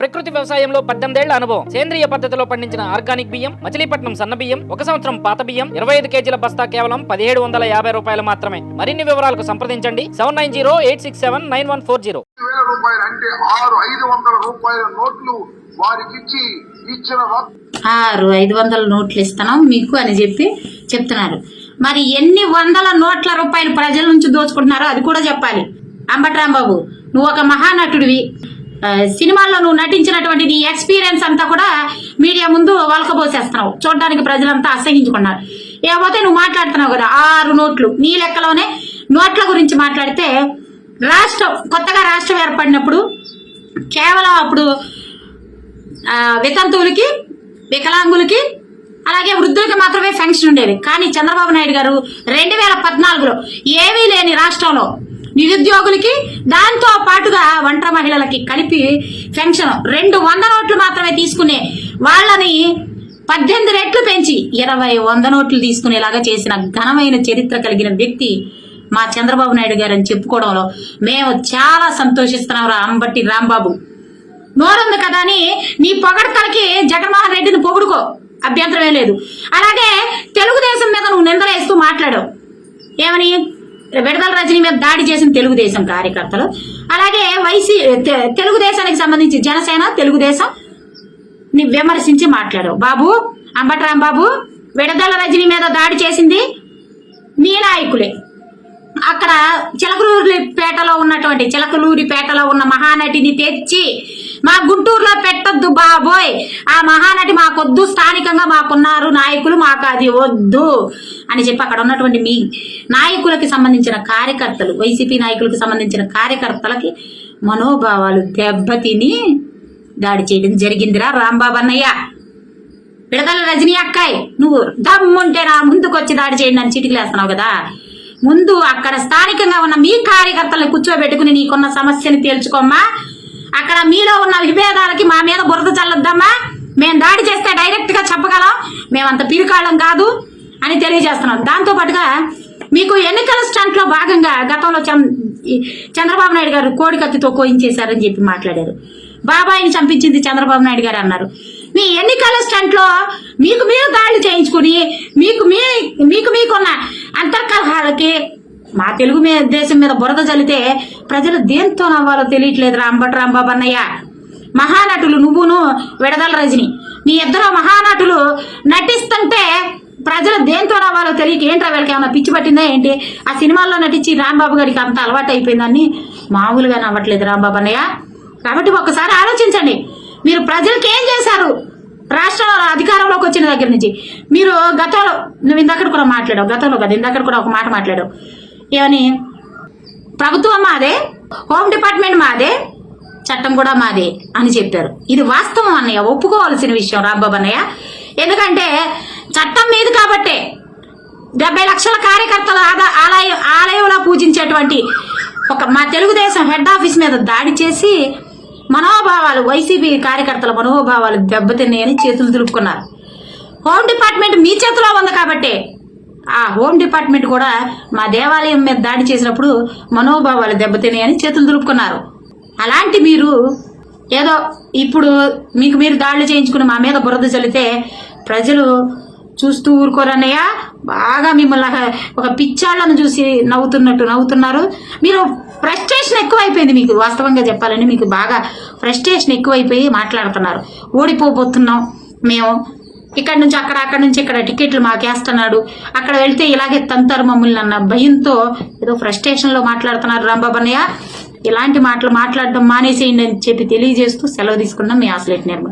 ప్రకృతి వ్యవసాయంలో 18 ఏళ్ల అనుభవం. సేంద్రియ పద్ధతిలో పండించిన ఆర్గానిక్ బియ్యం, మచిలీపట్నం సన్న బియ్యం, 1 సంవత్సరం పాత బియ్యం, 25 కేజీల బస్తా కేవలం 1750 రూపాయలు మాత్రమే. మరిన్ని వివరాలకు సంప్రదించండి 7908679140. అంటే 500 రూపాయల నోట్లు వారికి ఇచ్చిన 500 నోట్లు ఇస్తున్నాం మీకు అని చెప్పి చెప్తున్నారు. మరి ఎన్ని వందల నోట్ల రూపాయలు ప్రజల నుంచి దోచుకుంటున్నారో అది కూడా చెప్పాలి. అంబటి రాంబాబు, నువ్వు ఒక మహానటుడివి. సినిమాల్లో నువ్వు నటించినటువంటి నీ ఎక్స్పీరియన్స్ అంతా కూడా మీడియా ముందు వలకబోసేస్తున్నావు. చూడడానికి ప్రజలంతా అసహించుకున్నారు. ఏకపోతే నువ్వు మాట్లాడుతున్నావు కదా 6 నోట్లు. నీ లెక్కలోనే నోట్ల గురించి మాట్లాడితే కొత్తగా రాష్ట్రం ఏర్పడినప్పుడు కేవలం అప్పుడు వితంతువులకి, వికలాంగులకి, అలాగే వృద్ధులకి మాత్రమే పెన్షన్ ఉండేది. కానీ చంద్రబాబు నాయుడు గారు 2014లో ఏమీ లేని రాష్ట్రంలో నిరుద్యోగులకి, దాంతో పాటుగా ఒంటరి మహిళలకి కలిపి పెన్షన్ 200 నోట్లు మాత్రమే తీసుకునే వాళ్ళని 18 రెట్లు పెంచి 100 నోట్లు తీసుకునేలాగా చేసిన ఘనమైన చరిత్ర కలిగిన వ్యక్తి మా చంద్రబాబు నాయుడు గారు అని చెప్పుకోవడంలో మేము చాలా సంతోషిస్తున్నాం. అంబటి రాంబాబు, నోరుంది కదా అని నీ పొగడతలకి జగన్మోహన్ రెడ్డిని పొగుడుకో, అభ్యంతరమే లేదు. అలాగే తెలుగుదేశం మీద నువ్వు నిందలేస్తూ మాట్లాడావు. ఏమని? విడదల రజనీ మీద దాడి చేసిన తెలుగుదేశం కార్యకర్తలు, అలాగే తెలుగుదేశానికి సంబంధించి జనసేన, తెలుగుదేశం ని విమర్శించి మాట్లాడావు. బాబు, అంబటి రాంబాబు, విడదల రజనీ మీద దాడి చేసింది నీ నాయకులే. అక్కడ చిలకలూరిపేటలో ఉన్న మహానటిని తెచ్చి మా గుంటూరులో పెట్టొద్దు బాబోయ్, ఆ మహానటి మాకొద్దు, స్థానికంగా మాకున్నారు నాయకులు, మాకు అది వద్దు అని చెప్పి అక్కడ ఉన్నటువంటి మీ నాయకులకి సంబంధించిన కార్యకర్తలు, వైసీపీ నాయకులకు సంబంధించిన కార్యకర్తలకి మనోభావాలు దెబ్బతిని దాడి చేయడం జరిగిందిరా రాంబాబు అన్నయ్య. విడదల రజనీ అక్కాయ్, నువ్వు దమ్ముంటే నా ముందుకు వచ్చి దాడి చేయండి అని చిటికలేస్తున్నావు కదా. ముందు అక్కడ స్థానికంగా ఉన్న మీ కార్యకర్తలను కూర్చోబెట్టుకుని నీకున్న సమస్యని తేల్చుకోమ్మా. అక్కడ మీలో ఉన్న విభేదాలకి మా మీద బురద చల్లొద్దమ్మా. మేము దాడి చేస్తే డైరెక్ట్ గా చెప్పగలం, మేమంత పిరికాళ్ళం కాదు అని తెలియజేస్తున్నాం. దాంతో పాటుగా మీకు ఎన్నికల స్టంట్ లో భాగంగా గతంలో చంద్రబాబు నాయుడు గారు కోడి కత్తితో కోయించేశారని చెప్పి మాట్లాడారు. బాబాయిని చంపించింది చంద్రబాబు నాయుడు గారు అన్నారు. మీ ఎన్నికల స్టంట్ లో మీకు మీరు దాడులు చేయించుకుని మీకున్న అంతర్కలహాలకి మా తెలుగు దేశం మీద బురద జల్లితే ప్రజలు దేంతో నవ్వాలో తెలియట్లేదు. అంబటి రాంబాబు అన్నయ్య, మహానటులు నువ్వును విడదల రజని, మీ ఇద్దరు మహానటులు నటిస్తుంటే ప్రజలు దేంతో నవ్వాలో తెలియక ఏంట్రా వీళ్ళకి ఏమైనా పిచ్చి పట్టిందా ఏంటి? ఆ సినిమాల్లో నటించి రాంబాబు గారికి అంత అలవాటు అయిపోయిందని మామూలుగా నవ్వట్లేదు రాంబాబు అన్నయ్య. కాబట్టి ఒక్కసారి ఆలోచించండి, మీరు ప్రజలకి ఏం చేశారు? రాష్ట్రంలో అధికారంలోకి వచ్చిన దగ్గర నుంచి మీరు గతంలో, నువ్వు ఇందాక కూడా మాట్లాడావు, గతంలో కదా ఇందాక కూడా ఒక మాట మాట్లాడావు. ఏమని? ప్రభుత్వం మాదే, హోమ్ డిపార్ట్మెంట్ మాదే, చట్టం కూడా మాదే అని చెప్పారు. ఇది వాస్తవం అన్నయ్య, ఒప్పుకోవాల్సిన విషయం రాంబాబు అన్నయ్య. ఎందుకంటే చట్టం మీద కాబట్టే 70 లక్షల కార్యకర్తల ఆలయంలో పూజించేటువంటి మా తెలుగుదేశం హెడ్ ఆఫీస్ మీద దాడి చేసి మనోభావాలు, వైసీపీ కార్యకర్తల మనోభావాలు దెబ్బతిన్నాయని చేతులు దులుపుకున్నారు. హోమ్ డిపార్ట్మెంట్ మీ చేతిలో ఉంది కాబట్టి ఆ హోమ్ డిపార్ట్మెంట్ కూడా మా దేవాలయం మీద దాడి చేసినప్పుడు మనోభావాలు దెబ్బతిన్నాయని చేతులు దులుపుకున్నారు. అలాంటి మీరు ఏదో ఇప్పుడు మీకు మీరు దాడులు చేయించుకుని మా మీద బురద చల్లితే ప్రజలు చూస్తూ ఊరుకోరన్నయ్య. బాగా మిమ్మల్ని ఒక పిచ్చాళ్లను చూసి నవ్వుతున్నారు. మీరు ఫ్రస్ట్రేషన్ ఎక్కువైపోయింది మీకు. వాస్తవంగా చెప్పాలని మీకు బాగా ఫ్రస్ట్రేషన్ ఎక్కువైపోయి మాట్లాడుతున్నారు. ఓడిపోబోతున్నాం మేము, ఇక్కడ నుంచి ఇక్కడ టికెట్లు మాకేస్తున్నాడు, అక్కడ వెళ్తే ఇలాగే తంతారు మమ్మల్ని అన్న భయంతో ఏదో ఫ్రస్ట్రేషన్ లో మాట్లాడుతున్నారు రాంబాబు అన్నయ్య. ఇలాంటి మాటలు మాట్లాడడం మానేసేయండి అని చెప్పి తెలియజేస్తూ సెలవు తీసుకున్నాం. మీ ఆసిలేట్ నిర్మల్.